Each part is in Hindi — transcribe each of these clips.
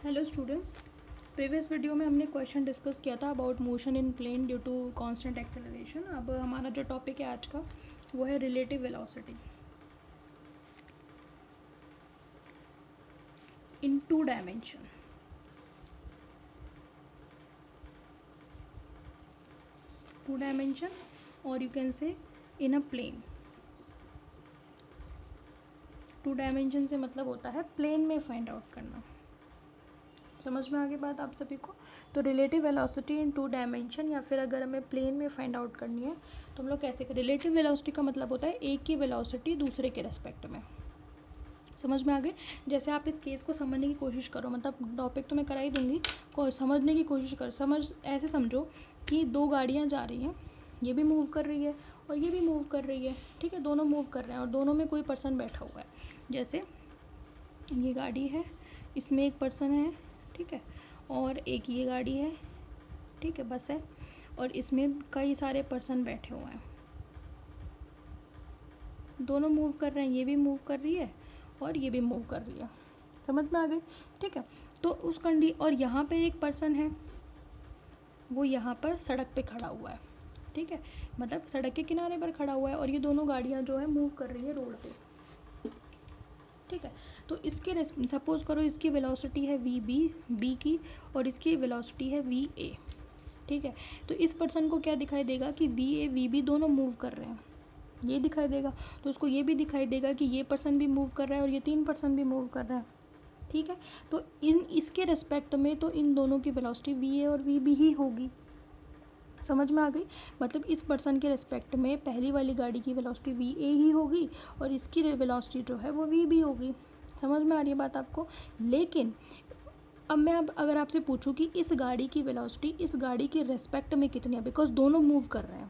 हेलो स्टूडेंट्स, प्रीवियस वीडियो में हमने क्वेश्चन डिस्कस किया था about motion in plane due to constant acceleration. अब हमारा जो टॉपिक है आज का वो है relative velocity in two dimension. Two dimension और you can say in a plane. Two dimension से मतलब होता है प्लेन में फाइंड आउट करना। समझ में आ गई बात आप सभी को? तो relative velocity in two dimension, या फिर अगर हमें प्लेन में फाइंड आउट करनी है तो हम लोग कैसे करें? रिलेटिव वेलोसिटी का मतलब होता है एक की वेलोसिटी दूसरे के रेस्पेक्ट में। समझ में आ गए? जैसे आप इस केस को समझने की कोशिश करो, मतलब टॉपिक तो मैं करा ही दूंगी, को समझने की कोशिश कर। ऐसे समझो कि दो गाड़ियाँ जा रही हैं, ये भी मूव कर रही है और ये भी मूव कर रही है। ठीक है, दोनों मूव कर रहे हैं और दोनों में कोई पर्सन बैठा हुआ है। जैसे ये गाड़ी है, इसमें एक पर्सन है, ठीक है, और एक ये गाड़ी है, ठीक है, बस है, और इसमें कई सारे पर्सन बैठे हुए हैं। दोनों मूव कर रहे हैं, ये भी मूव कर रही है और ये भी मूव कर रही है। समझ में आ गई? ठीक है, तो उस और यहाँ पे एक पर्सन है, वो यहाँ पर सड़क पे खड़ा हुआ है। ठीक है, मतलब सड़क के किनारे पर खड़ा हुआ है और ये दोनों गाड़ियाँ जो है मूव कर रही है रोड पे। ठीक है, तो इसके सपोज करो इसकी वेलोसिटी है बी की, और इसकी वेलोसिटी है VA। ठीक है, तो इस पर्सन को क्या दिखाई देगा कि VA VB दोनों मूव कर रहे हैं, ये दिखाई देगा। तो उसको ये भी दिखाई देगा कि ये पर्सन भी मूव कर रहा है और ये तीन पर्सन भी मूव कर रहा है। ठीक है, तो इसके रेस्पेक्ट में तो इन दोनों की वेलोसिटी VA और VB ही होगी। समझ में आ गई? मतलब इस पर्सन के रेस्पेक्ट में पहली वाली गाड़ी की वेलोसिटी VA ही होगी और इसकी वेलोसिटी जो है वो VB होगी। समझ में आ रही है बात आपको? लेकिन अब अगर आपसे पूछूं कि इस गाड़ी की वेलोसिटी इस गाड़ी के रेस्पेक्ट में कितनी है, बिकॉज दोनों मूव कर रहे हैं,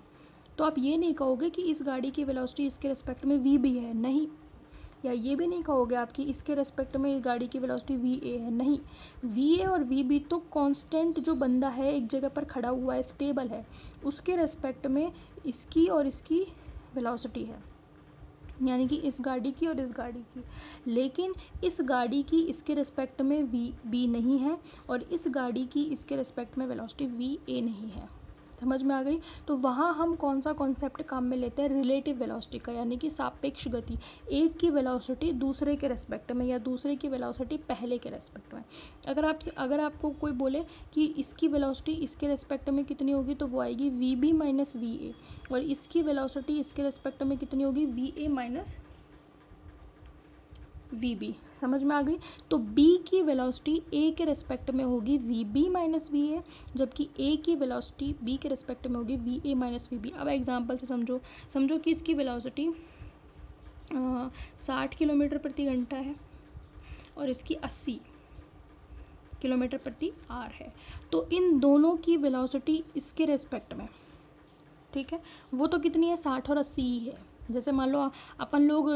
तो आप ये नहीं कहोगे कि इस गाड़ी की वेलोसिटी इसके रेस्पेक्ट में VB है, नहीं। या ये भी नहीं कहोगे आप कि इसके रेस्पेक्ट में इस गाड़ी की वेलोसिटी VA है, नहीं। VA और VB तो कांस्टेंट जो बंदा है एक जगह पर खड़ा हुआ है, स्टेबल है, उसके रेस्पेक्ट में इसकी और इसकी वेलोसिटी है, यानी कि इस गाड़ी की और इस गाड़ी की। लेकिन इस गाड़ी की इसके रिस्पेक्ट में VB नहीं है और इस गाड़ी की इसके रिस्पेक्ट में वेलोसिटी VA नहीं है। समझ में आ गई? तो वहाँ हम कौन सा कॉन्सेप्ट काम में लेते हैं? रिलेटिव वेलोसिटी का, यानी कि सापेक्ष गति। एक की वेलोसिटी दूसरे के रेस्पेक्ट में या दूसरे की वेलोसिटी पहले के रेस्पेक्ट में। अगर आपको कोई बोले कि इसकी वेलोसिटी इसके रेस्पेक्ट में कितनी होगी, तो वो आएगी VB माइनस VA, और इसकी वेलोसिटी इसके रेस्पेक्ट में कितनी होगी? VA minus VB। समझ में आ गई? तो B की वेलोसिटी A के रेस्पेक्ट में होगी VB माइनस VA, जबकि A की वेलोसिटी B के रेस्पेक्ट में होगी VA माइनस VB। अब एग्जांपल से समझो कि इसकी वेलोसिटी 60 किलोमीटर प्रति घंटा है और इसकी 80 किलोमीटर प्रति आवर है। तो इन दोनों की वेलोसिटी इसके रेस्पेक्ट में, ठीक है, वो तो कितनी है? 60 और 80 ही है। जैसे मान लो अपन लोग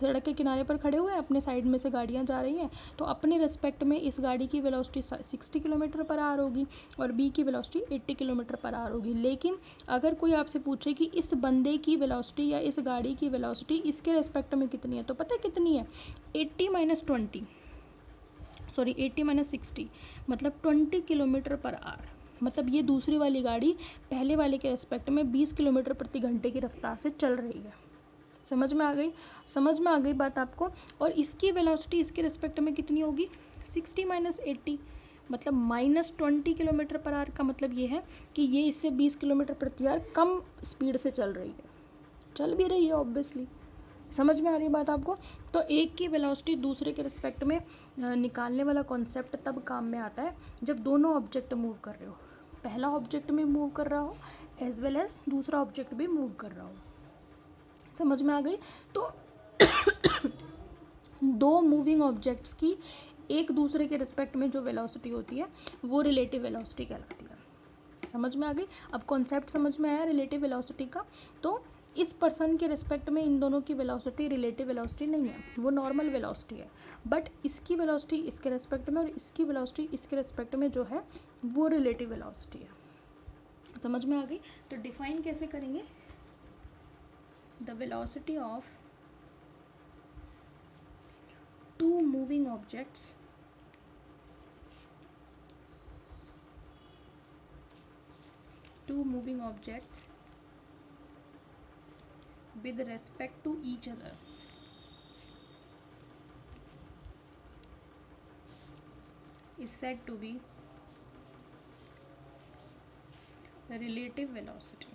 सड़क के किनारे पर खड़े हुए हैं, अपने साइड में से गाड़ियाँ जा रही हैं, तो अपने रेस्पेक्ट में इस गाड़ी की वेलोसिटी 60 किलोमीटर पर आवर होगी और B की वेलोसिटी 80 किलोमीटर पर आवर होगी। लेकिन अगर कोई आपसे पूछे कि इस बंदे की वेलोसिटी या इस गाड़ी की वेलोसिटी इसके रेस्पेक्ट में कितनी है, तो पता है कितनी है? 80 माइनस 20, सॉरी 80 माइनस 60, मतलब 20 किलोमीटर पर आवर। मतलब ये दूसरी वाली गाड़ी पहले वाले के रेस्पेक्ट में 20 किलोमीटर प्रति घंटे की रफ्तार से चल रही है। समझ में आ गई? समझ में आ गई बात आपको? और इसकी वेलोसिटी इसके रेस्पेक्ट में कितनी होगी? 60 माइनस 80, मतलब माइनस 20 किलोमीटर पर आवर। का मतलब ये है कि ये इससे 20 किलोमीटर प्रति आवर कम स्पीड से चल रही है, चल भी रही है ऑब्वियसली। समझ में आ रही है बात आपको? तो एक की वेलोसिटी दूसरे के रिस्पेक्ट में निकालने वाला कॉन्सेप्ट तब काम में आता है जब दोनों ऑब्जेक्ट मूव कर रहे हो, पहला ऑब्जेक्ट भी मूव कर रहा हो एज वेल एज दूसरा ऑब्जेक्ट भी मूव कर रहा हो। समझ में आ गई? तो दो मूविंग ऑब्जेक्ट्स की एक दूसरे के रिस्पेक्ट में जो वेलोसिटी होती है वो रिलेटिव वेलोसिटी कहलाती है। समझ में आ गई? अब कॉन्सेप्ट समझ में आया रिलेटिव वेलोसिटी का? तो इस पर्सन के रिस्पेक्ट में इन दोनों की वेलोसिटी रिलेटिव वेलोसिटी नहीं है, वो नॉर्मल वेलोसिटी है। बट इसकी वेलोसिटी इसके रिस्पेक्ट में और इसकी वेलोसिटी इसके रिस्पेक्ट में जो है वो रिलेटिव वेलोसिटी है। समझ में आ गई? तो डिफाइन कैसे करेंगे? The velocity of two moving objects two moving objects with respect to each other is said to be relative velocity.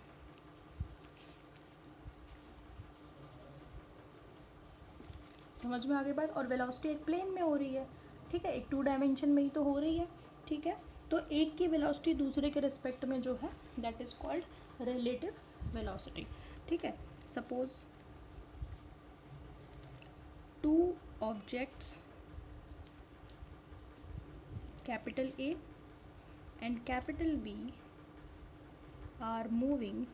समझ में आ गई बात। और वेलोसिटी एक प्लेन में हो रही है, ठीक है, एक 2 डायमेंशन में ही तो हो रही है, ठीक है। तो एक की वेलोसिटी दूसरे के रिस्पेक्ट में जो है that is called relative velocity, ठीक है। Suppose two objects capital A and capital B are moving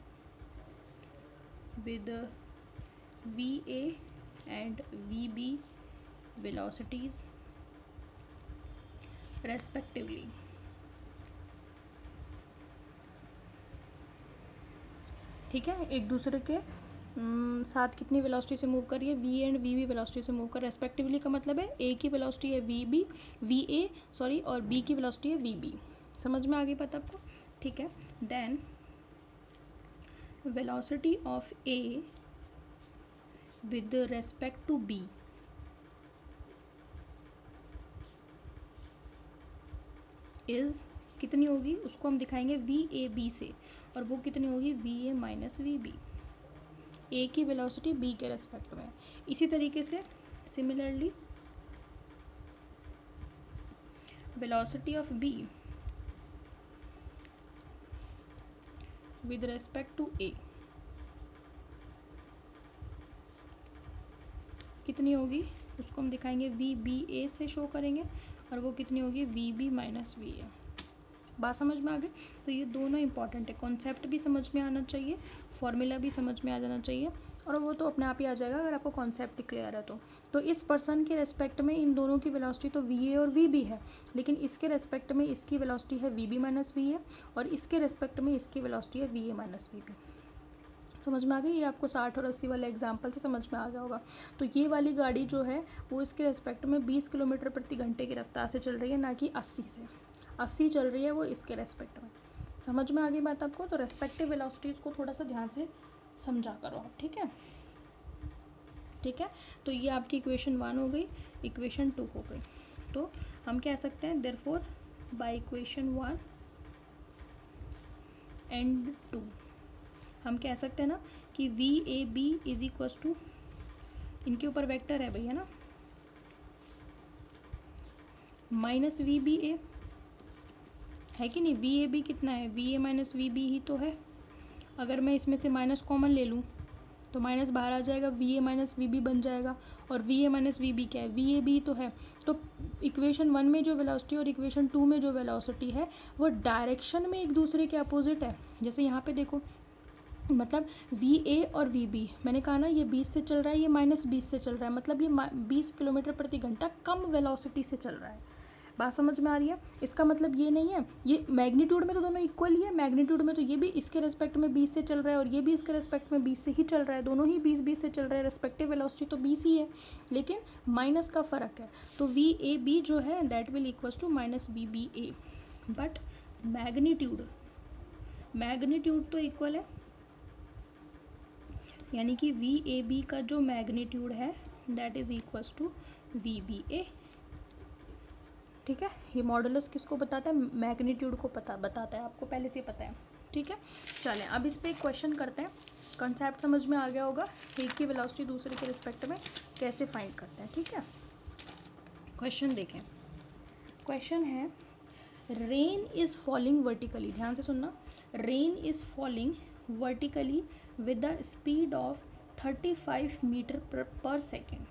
with VA and VB velocities respectively. ठीक है, एक दूसरे के साथ कितनी वेलोसिटी से मूव कर रही है, V and V B velocity से मूव कर, रेस्पेक्टिवली का मतलब है ए की वेलोसिटी है वी ए सॉरी, और बी की वेलोसिटी है वी बी। समझ में आ गई बात आपको, ठीक है। Then velocity of A with respect to B is कितनी होगी, उसको हम दिखाएंगे वी ए बी से, और वो कितनी होगी V A minus V B, A की वेलोसिटी बी के रेस्पेक्ट में। इसी तरीके से similarly velocity of B with respect to A कितनी होगी, उसको हम दिखाएंगे वी बी ए से शो करेंगे, और वो कितनी होगी V B minus V A. बात समझ में आ गई। तो ये दोनों इंपॉर्टेंट है, कॉन्सेप्ट भी समझ में आना चाहिए, फॉर्मूला भी समझ में आ जाना चाहिए, और वो तो अपने आप ही आ जाएगा अगर आपको कॉन्सेप्ट क्लियर है तो इस पर्सन के रेस्पेक्ट में इन दोनों की वेलोसिटी तो वी ए और वी बी है, लेकिन इसके रेस्पेक्ट में इसकी वेलोसिटी है V B minus V A, और इसके रेस्पेक्ट में इसकी वेलोसिटी है V A minus V B. समझ में आ गई। ये आपको 60 और 80 वाले एग्जाम्पल से समझ में आ गया होगा। तो ये वाली गाड़ी जो है वो इसके रेस्पेक्ट में 20 किलोमीटर प्रति घंटे की रफ्तार से चल रही है, ना कि 80 से। 80 चल रही है वो इसके रेस्पेक्ट में। समझ में आ गई बात आपको। तो रेस्पेक्टिव वेलोसिटीज़ को थोड़ा सा ध्यान से समझा करो आप, ठीक है, ठीक है। तो ये आपकी इक्वेशन 1 हो गई, इक्वेशन 2 हो गई। तो हम कह सकते हैं देयरफॉर बाय इक्वेशन 1 एंड 2 हम कह सकते हैं ना कि V A B is equals to, इनके ऊपर वेक्टर है भैया ना, माइनस वी बी ए है कि नहीं। वी ए बी कितना है, V A minus V B ही तो है। अगर मैं इसमें से माइनस कॉमन ले लूँ तो माइनस बाहर आ जाएगा, V A minus V B बन जाएगा, और V A minus V B क्या है, वी ए बी तो है। तो इक्वेशन 1 में जो वेलोसिटी और इक्वेशन 2 में जो वेलोसिटी है वो डायरेक्शन में एक दूसरे के अपोजिट है। जैसे यहाँ पे देखो, मतलब वी ए और वी बी, मैंने कहा ना ये 20 से चल रहा है, ये माइनस 20 से चल रहा है, मतलब ये 20 किलोमीटर प्रति घंटा कम वेलोसिटी से चल रहा है। बात समझ में आ रही है। इसका मतलब ये नहीं है, ये मैग्नीट्यूड में तो दोनों इक्वल ही है, मैग्नीट्यूड में तो ये भी इसके रेस्पेक्ट में 20 से चल रहा है और ये भी इसके रेस्पेक्ट में 20 से ही चल रहा है, दोनों ही 20-20 से चल रहे हैं, रेस्पेक्टिव वेलोसिटी तो 20 ही है, लेकिन माइनस का फ़र्क है। तो वी ए बी जो है that will equals to minus V B A, but magnitude तो इक्वल है, यानी कि वी ए बी का जो मैग्नीट्यूड है that is equals to V B A, ठीक है। ये मॉडुलस किसको बताता है, मैग्नीट्यूड को बताता है, आपको पहले से पता है, ठीक है। चलें अब इस पर एक क्वेश्चन करते हैं, कंसेप्ट समझ में आ गया होगा, एक की वेलोसिटी दूसरे के रिस्पेक्ट में कैसे फाइंड करते हैं, ठीक है। क्वेश्चन देखें, क्वेश्चन है रेन इज़ फॉलिंग वर्टिकली, ध्यान से सुनना, rain is falling vertically with the speed of 35 metre per second,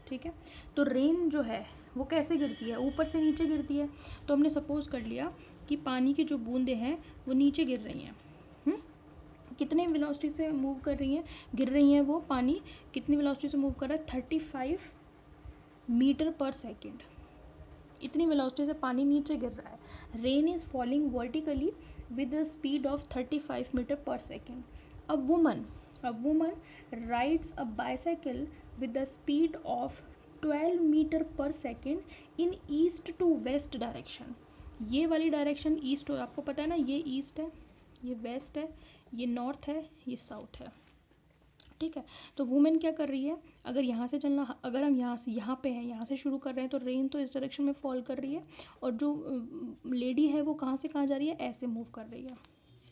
ठीक है। तो रेन जो है वो कैसे गिरती है, ऊपर से नीचे गिरती है। तो हमने सपोज कर लिया कि पानी की जो बूंदें हैं वो नीचे गिर रही हैं, कितने वेलोसिटी से मूव कर रही हैं, गिर रही हैं वो पानी कितनी वेलोसिटी से मूव कर रहा है, 35 मीटर पर सेकेंड, इतनी वेलोसिटी से पानी नीचे गिर रहा है। Rain is falling vertically with the speed of 35 metre per second. A woman rides a bicycle with the speed of 12 metre per second in east to west direction. ये वाली डायरेक्शन ईस्ट हो, आपको पता है ना ये ईस्ट है ये वेस्ट है, ये नॉर्थ है, ये साउथ है, ठीक है। तो वुमेन क्या कर रही है, अगर यहाँ से चलना, अगर हम यहाँ से यहाँ पे हैं, यहाँ से शुरू कर रहे हैं, तो रेन तो इस डायरेक्शन में फॉल कर रही है, और जो लेडी है वो कहाँ से कहाँ जा रही है, ऐसे मूव कर रही है,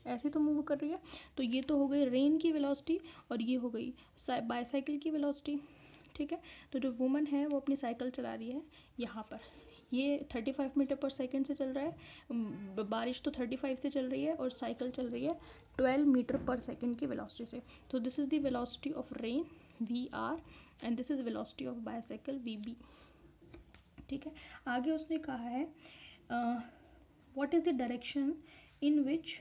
ऐसे तो मूव कर रही है। तो ये तो हो गई रेन की वेलोसिटी, और ये हो गई बाईसाइकिल की वेलोसिटी, ठीक है। तो जो वुमन है वो अपनी साइकिल चला रही है यहाँ पर, ये 35 मीटर पर सेकेंड से चल रहा है, बारिश तो 35 से चल रही है, और साइकिल चल रही है 12 मीटर पर सेकेंड की वेलोसिटी से। तो this is the velocity of rain VR, and this is velocity of bicycle VB, ठीक है। आगे उसने कहा है what is the direction in which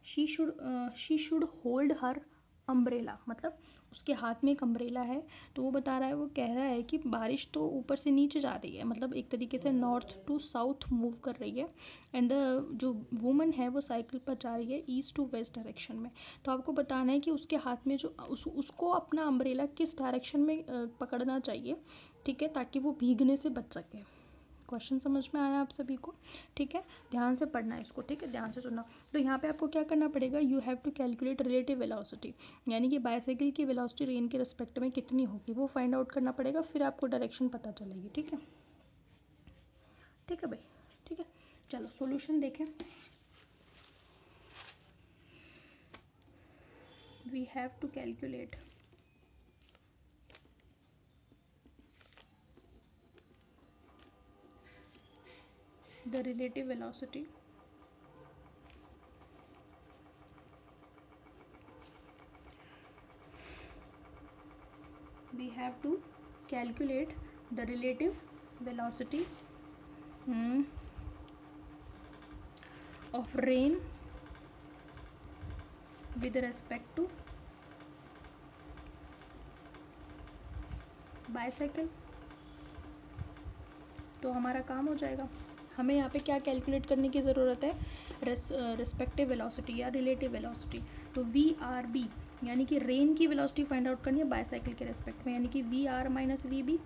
she should hold her umbrella, मतलब उसके हाथ में एक अम्ब्रेला है, तो वो बता रहा है, वो कह रहा है कि बारिश तो ऊपर से नीचे जा रही है, मतलब एक तरीके से नॉर्थ टू साउथ मूव कर रही है, एंड जो वुमन है वो साइकिल पर जा रही है ईस्ट टू वेस्ट डायरेक्शन में। तो आपको बताना है कि उसके हाथ में जो उसको अपना अम्ब्रेला किस डायरेक्शन में पकड़ना चाहिए, ठीक है, ताकि वो भीगने से बच सके। क्वेश्चन समझ में आया आप सभी को, ठीक है। ध्यान से पढ़ना है इसको, ठीक है, ध्यान से सुनना। तो यहाँ पे आपको क्या करना पड़ेगा, you have to calculate relative velocity, यानी कि बाईसाइकिल की वेलोसिटी रेन के रिस्पेक्ट में कितनी होगी वो फाइंड आउट करना पड़ेगा, फिर आपको डायरेक्शन पता चलेगी, ठीक है, ठीक है भाई, ठीक है। चलो सॉल्यूशन देखें। We have to calculate the relative velocity we have to calculate the relative velocity of rain with respect to bicycle. तो हमारा काम हो जाएगा। हमें यहाँ पे क्या कैलकुलेट करने की ज़रूरत है, रिस्पेक्टिव वेलोसिटी या रिलेटिव वेलोसिटी। तो VRB यानी कि रेन की वेलोसिटी फाइंड आउट करनी है बाईसाइकिल के रेस्पेक्ट में, यानी कि VR माइनस VB,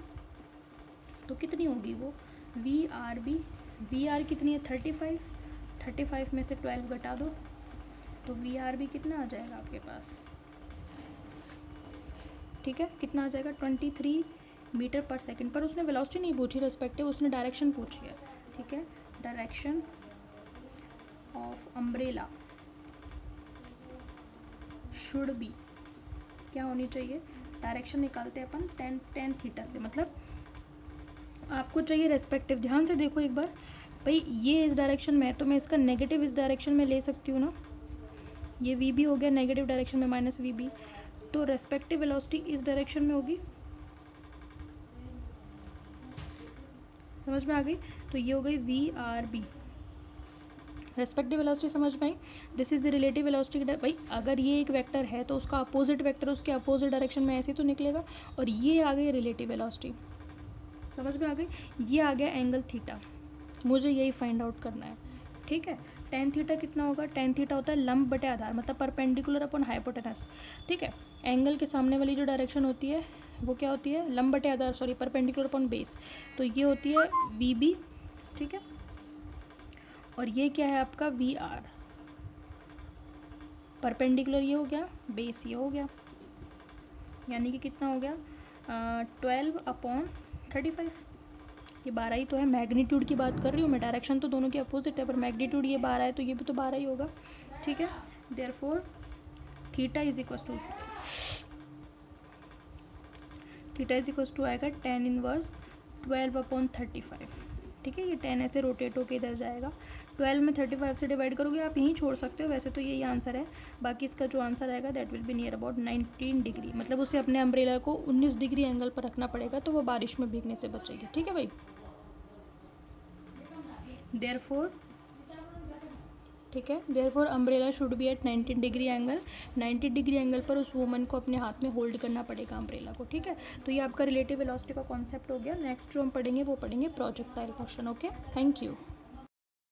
तो कितनी होगी वो VRB, VR कितनी है 35 में से 12 घटा दो, तो VRB कितना आ जाएगा आपके पास, ठीक है, कितना आ जाएगा 23 मीटर पर सेकेंड। पर उसने वेलोसिटी नहीं पूछी रेस्पेक्टिव, उसने डायरेक्शन पूछी है, ठीक है। Direction of umbrella should B, क्या होनी चाहिए, डायरेक्शन निकालते हैं अपन टेन थीटा से, मतलब आपको चाहिए रेस्पेक्टिव। ध्यान से देखो एक बार भाई, ये इस डायरेक्शन में है तो मैं इसका नेगेटिव इस डायरेक्शन में ले सकती हूँ ना, ये VB हो गया नेगेटिव डायरेक्शन में माइनस VB, तो रेस्पेक्टिव वेलोसिटी इस डायरेक्शन में होगी, समझ में आ गई। तो ये हो गई VRB, रेस्पेक्टिव वेलोसिटी समझ में आई। This is the relative velocity. भाई अगर ये एक वेक्टर है तो उसका अपोजिट वेक्टर उसके अपोजिट डायरेक्शन में ऐसे तो निकलेगा, और ये आ गई रिलेटिव वेलोसिटी, समझ में आ गई। ये आ गया एंगल थीटा, मुझे यही फाइंड आउट करना है, ठीक है। टेन थीटा कितना होगा, टेन थीटा होता है लंब बटे आधार, मतलब परपेंडिकुलर अपॉन हाइपोटेनस, ठीक है। एंगल के सामने वाली जो डायरेक्शन होती है वो क्या होती है, लंब बटे आधार, सॉरी परपेंडिकुलर अपॉन बेस, तो ये होती है VB, ठीक है। और ये क्या है आपका VR, परपेंडिकुलर ये हो गया, बेस ये हो गया, यानी कि कितना हो गया 12/35, ये 12 ही तो है। मैग्नीट्यूड की बात कर रही हूँ मैं, डायरेक्शन तो दोनों के अपोजिट है, पर मैग्नीट्यूड ये 12 है तो ये भी तो 12 ही होगा, ठीक है। Therefore theta is equals to आएगा tan इनवर्स 12/35, ठीक है। ये 10 ऐसे रोटेट होके इधर जाएगा, 12 में 35 से डिवाइड करोगे, आप यहीं छोड़ सकते हो, वैसे तो यही आंसर है। बाकी इसका जो आंसर आएगा that will be near about 19 degree, मतलब उसे अपने अम्ब्रेला को 19 डिग्री एंगल पर रखना पड़ेगा, तो वो बारिश में भीगने से बचेगी, ठीक है भाई। देयरफॉर, ठीक है, therefore umbrella should be at 19 degree angle, 90 degree angle पर उस वुमन को अपने हाथ में होल्ड करना पड़ेगा अम्ब्रेला को, ठीक है। तो ये आपका रिलेटिव वेलोसिटी का कॉन्सेप्ट हो गया। नेक्स्ट जो हम पढ़ेंगे वो पढ़ेंगे projectile motion, okay, thank you.